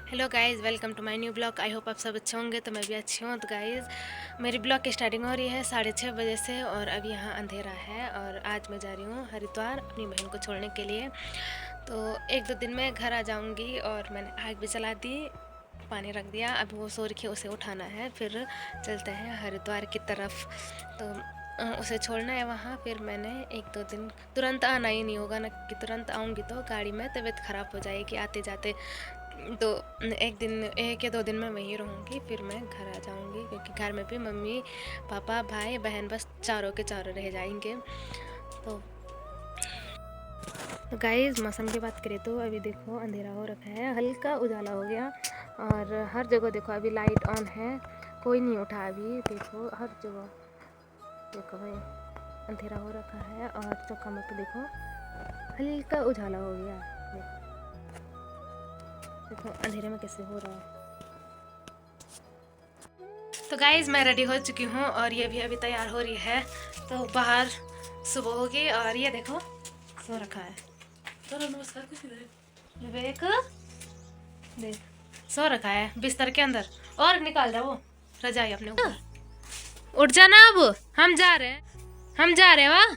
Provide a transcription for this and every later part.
Hello guys, welcome to my new blog. I hope आप सब अच्छे होंगे। तो मैं भी अच्छी हूँ। तो गाइज़, मेरी ब्लॉग की स्टार्टिंग हो रही है 6:30 बजे से और अभी यहाँ अंधेरा है। और आज मैं जा रही हूँ हरिद्वार अपनी बहन को छोड़ने के लिए। तो 1-2 दिन में घर आ जाऊँगी। और मैंने आग भी जला दी, पानी रख दिया। अब वो सो रखी है, उसे उठाना है, फिर चलते हैं हरिद्वार की तरफ। तो उसे छोड़ना है वहाँ। फिर मैंने 1-2 दिन तुरंत आना ही नहीं होगा ना, कि तुरंत आऊँगी तो गाड़ी में तबीयत ख़राब हो जाएगी आते जाते। तो 1 या 2 दिन में वहीं रहूँगी, फिर मैं घर आ जाऊँगी, क्योंकि घर में भी मम्मी पापा भाई बहन बस चारों के चारों रह जाएंगे। तो गाइस, मौसम की बात करें तो अभी देखो अंधेरा हो रखा है, हल्का उजाला हो गया। और हर जगह देखो अभी लाइट ऑन है, कोई नहीं उठा अभी। देखो हर जगह देखो भाई अंधेरा हो रखा है। और चौका पे देखो हल्का उजाला हो गया। देखो अंधेरे में कैसे हो रहा है। तो गाइज, मैं रेडी हो चुकी हूँ और ये भी अभी तैयार हो रही है। तो बाहर सुबह होगी और ये देखो सो रखा है। तो नमस्कार विवेक, देख सो रखा है बिस्तर के अंदर। और निकाल रहा वो रजाई अपने ऊपर। उठ जाना, अब हम जा रहे हैं, हम जा रहे हैं वाह।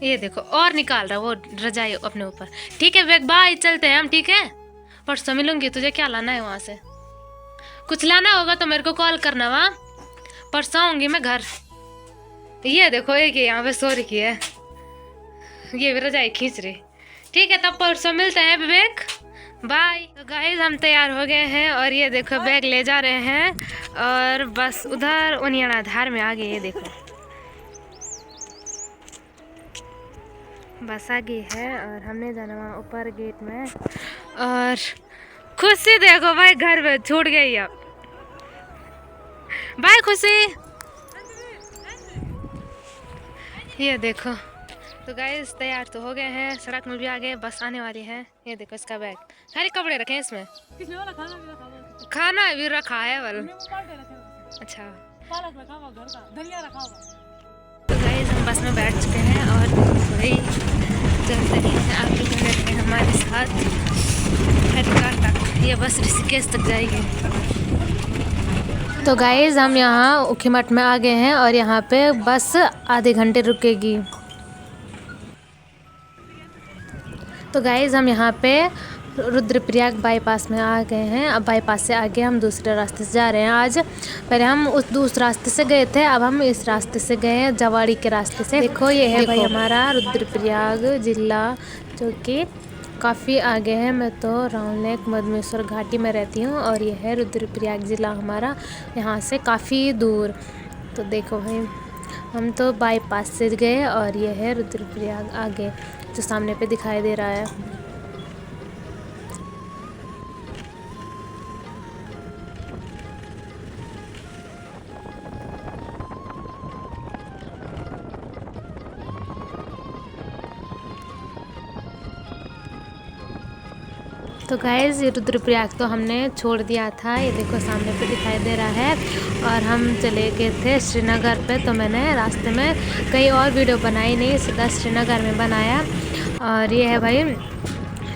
ये देखो और निकाल रहा वो रजाई अपने ऊपर। ठीक है विवेक, बाय, चलते हैं हम। ठीक है, परसों मिलूंगी। तुझे क्या लाना है वहां से? कुछ लाना होगा तो मेरे को कॉल करना। वहाँ परसों आऊंगी मैं घर। ये देखो एक यहाँ पे सो रखी है, ये भी रजाई खींच रही। ठीक है, तब परसों मिलते हैं विवेक, बाय। तो गाइस, हम तैयार हो गए हैं और ये देखो बैग ले जा रहे हैं। और बस उधर उनियाना धार में आ गए। ये देखो बस आ गई है और हमने जाना वहाँ ऊपर गेट में। और खुशी देखो भाई घर में छूट गई अब। बाय खुशी। ये देखो, तो गाइस तैयार तो हो गए हैं, सड़क में भी आ गए, बस आने वाली है। ये देखो इसका बैग, सारे कपड़े रखे हैं इसमें। खाना भी रखा है वल। अच्छा, पालक रखा हुआ घर का, धनिया रखा हुआ। तो गाइस, हम बस में बैठ चुके हैं और भाई चलते हैं, आप भी रहते हैं हमारे साथ हरिद्वार तक। ये बस ऋषिकेश तक जाएगी। तो गाइस, हम यहाँ उखीमठ में आ गए हैं और यहाँ पे बस आधे घंटे रुकेगी। तो गाइस, हम यहाँ पे रुद्रप्रयाग बाईपास में आ गए हैं। अब बाईपास से आगे हम दूसरे रास्ते से जा रहे हैं। आज पहले हम उस दूसरे रास्ते से गए थे, अब हम इस रास्ते से गए हैं, जवाड़ी के रास्ते से। देखो ये है भाई हमारा रुद्रप्रयाग जिला, जो कि काफ़ी आगे है। मैं तो राउंड लेक मधमेश्वर घाटी में रहती हूँ और यह है रुद्रप्रयाग ज़िला हमारा, यहाँ से काफ़ी दूर। तो देखो भाई, हम तो बाईपास से गए और यह है रुद्रप्रयाग आगे जो सामने पे दिखाई दे रहा है। तो गाइस, ये रुद्रप्रयाग तो हमने छोड़ दिया था, ये देखो सामने पे दिखाई दे रहा है। और हम चले गए थे श्रीनगर पे, तो मैंने रास्ते में कई और वीडियो बनाई नहीं, सीधा श्रीनगर में बनाया। और ये है भाई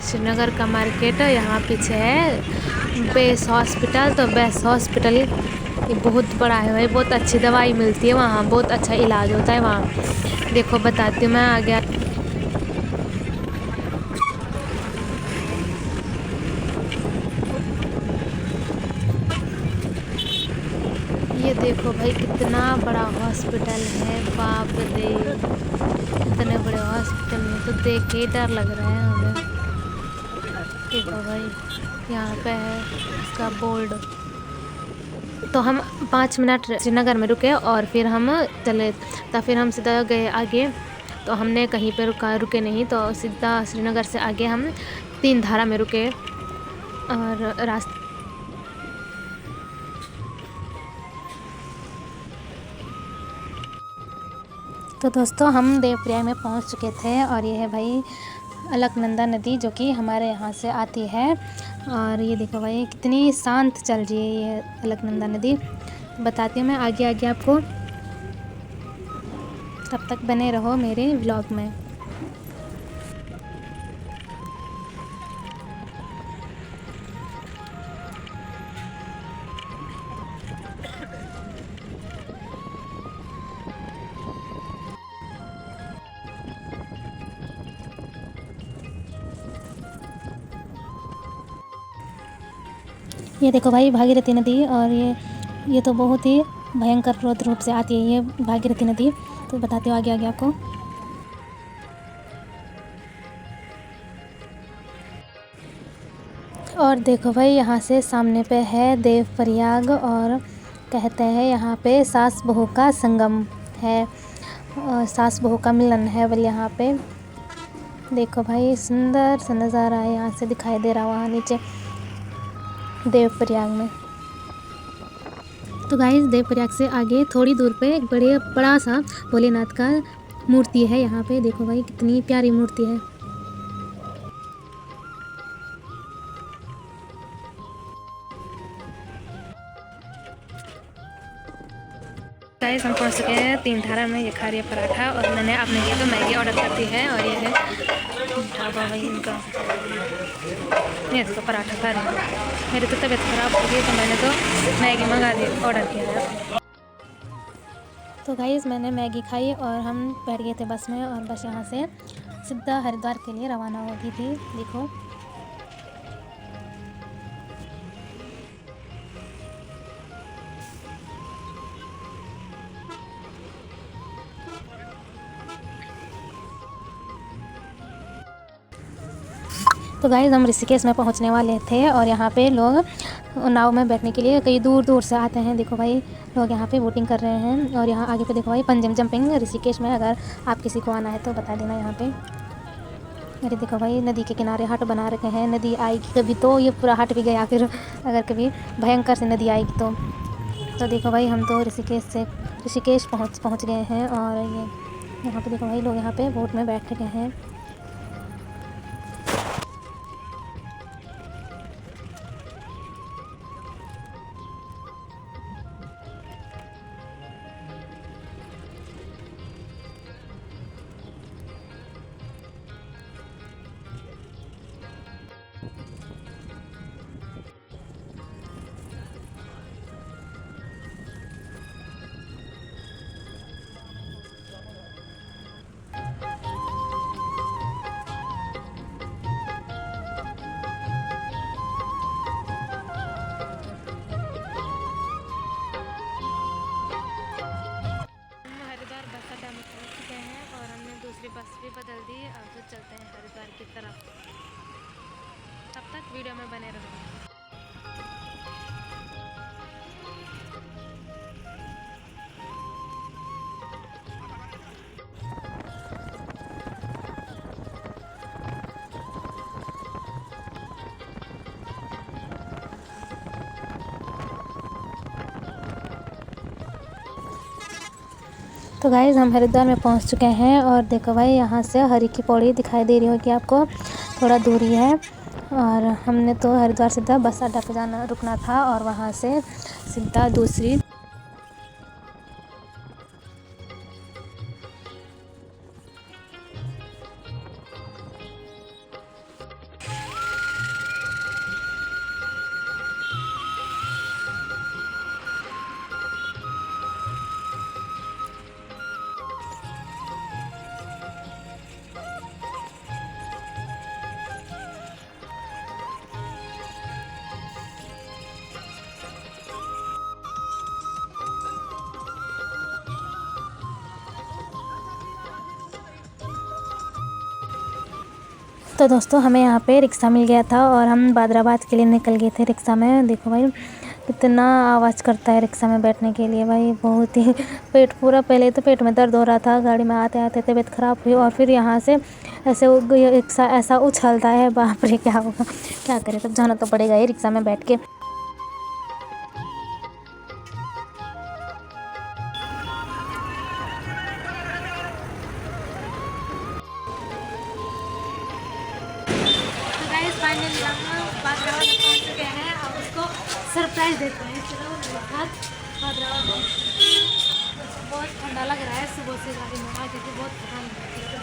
श्रीनगर का मार्केट, यहाँ पीछे है बेस हॉस्पिटल। तो बेस हॉस्पिटल ये बहुत बड़ा है भाई, बहुत अच्छी दवाई मिलती है वहाँ, बहुत अच्छा इलाज होता है वहाँ। देखो बताती हूँ मैं आ गया। ये देखो भाई कितना बड़ा हॉस्पिटल है, बाप रे, इतने बड़े हॉस्पिटल में तो देख के ही डर लग रहा है हमें। देखो भाई यहाँ पे है इसका बोर्ड। तो हम 5 मिनट श्रीनगर में रुके और फिर हम चले, तो फिर हम सीधा गए आगे। तो हमने कहीं पे रुके नहीं, तो सीधा श्रीनगर से आगे हम 3 धारा में रुके। और रास्ते तो दोस्तों, हम देवप्रयाग में पहुंच चुके थे और ये है भाई अलकनंदा नदी, जो कि हमारे यहाँ से आती है। और ये देखो भाई कितनी शांत चल रही है ये अलकनंदा नदी। बताती हूँ मैं आगे आगे आपको, तब तक बने रहो मेरे व्लॉग में। ये देखो भाई भागीरथी नदी, और ये तो बहुत ही भयंकर रूप से आती है ये भागीरथी नदी। तो बताती हूँ आगे आगे आपको। और देखो भाई यहाँ से सामने पे है देवप्रयाग, और कहते हैं यहाँ पे सास बहू का संगम है, सास बहू का मिलन है बोले यहाँ पे। देखो भाई सुंदर सा नज़ारा है यहाँ से दिखाई दे रहा वहाँ नीचे देवप्रयाग में। तो गाइस देवप्रयाग से आगे थोड़ी दूर पे एक बड़ा सा भोलेनाथ का मूर्ति है यहाँ पे। देखो भाई कितनी प्यारी मूर्ति है। गाइस हम पहुँच चुके हैं तीन धारा में। ये खा रही है पराठा, और मैंने अपने लिए तो मैगी ऑर्डर कर दी है, और ये है ढाबा भाई इनका। ये तो पराठा खा रही है। मेरी तो तबीयत ख़राब हो गई तो मैंने तो मैगी मंगा दी, ऑर्डर किया है। तो गाइस मैंने मैगी खाई और हम बैठ गए थे बस में, और बस यहाँ से सीधा हरिद्वार के लिए रवाना हो गई थी। देखो तो गाइस हम ऋषिकेश में पहुंचने वाले थे, और यहाँ पे लोग नाव में बैठने के लिए कई दूर दूर से आते हैं। देखो भाई लोग यहाँ पे बोटिंग कर रहे हैं, और यहाँ आगे पे देखो भाई पंजम जंपिंग ऋषिकेश में। अगर आप किसी को आना है तो बता देना यहाँ पे। अरे देखो भाई नदी के किनारे हट बना रखे हैं। नदी आएगी कभी तो ये पूरा हट भी गया, फिर अगर कभी भयंकर से नदी आएगी तो देखो भाई हम तो ऋषिकेश पहुँच गए हैं, और ये यहाँ पे देखो भाई लोग यहाँ पे बोट में बैठ गए हैं। दूसरी बस भी बदल दी, अब तो चलते हैं हरिद्वार की तरफ। तब तक वीडियो में बने रहो। तो गाइस हम हरिद्वार में पहुंच चुके हैं, और देखो भाई यहाँ से हरी की पौड़ी दिखाई दे रही होगी आपको, थोड़ा दूरी है। और हमने तो हरिद्वार सीधा बस अड्डा पे रुकना था, और वहाँ से सीधा दूसरी तो दोस्तों हमें यहाँ पे रिक्शा मिल गया था, और हम बादराबाद के लिए निकल गए थे रिक्शा में। देखो भाई कितना आवाज़ करता है रिक्शा में बैठने के लिए भाई, बहुत ही पेट पूरा, पहले तो पेट में दर्द हो रहा था, गाड़ी में आते आते तबीयत ख़राब हुई, और फिर यहाँ से रिक्शा ऐसा उछलता है, बाप रे क्या होगा, क्या करें, तब जाना तो पड़ेगा ये रिक्शा में बैठ के। फाइनली हम बादराबाद पहुँच चुके हैं, अब उसको सरप्राइज देते हैं। चलो बादराबाद में बहुत ठंडा लग रहा है, सुबह से गाड़ी में आके तो बहुत थकान लगती है।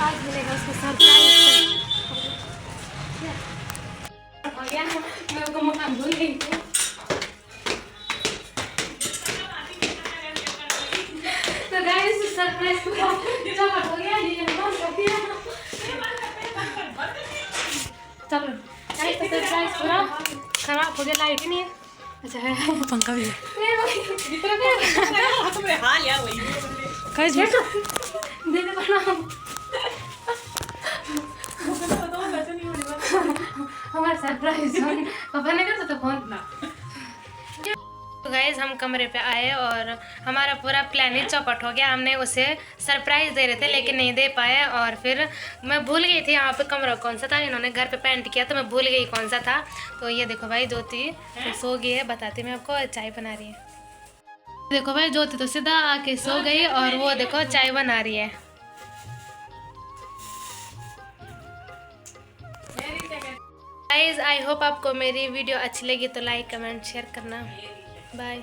आज मिलेगा उसको सरप्राइज। हो गया मैं उसको मकान भूल गई थी। तो गाइस सरप्राइज पूरा हो गया, ये चलो सरप्राइज पूरा खराब हो गया, लाइट ही नहीं है। अच्छा है पंखा भी हमारा सरप्राइज पापा ने कर सकता फोन ना। तो गाइज हम कमरे पे आए और हमारा पूरा प्लान ही चौपट हो गया। हमने उसे सरप्राइज़ दे रहे थे लेकिन नहीं दे पाए, और फिर मैं भूल गई थी यहाँ पे कमरा कौन सा था। इन्होंने घर पे पेंट किया तो मैं भूल गई कौन सा था। तो ये देखो भाई ज्योति तो सो गई है, बताती मैं आपको, चाय बना रही है। देखो भाई ज्योति तो सीधा आके सो गई और वो देखो चाय बना रही है। गाइज आई होप आपको मेरी वीडियो अच्छी लगी तो लाइक कमेंट शेयर करना। बाय।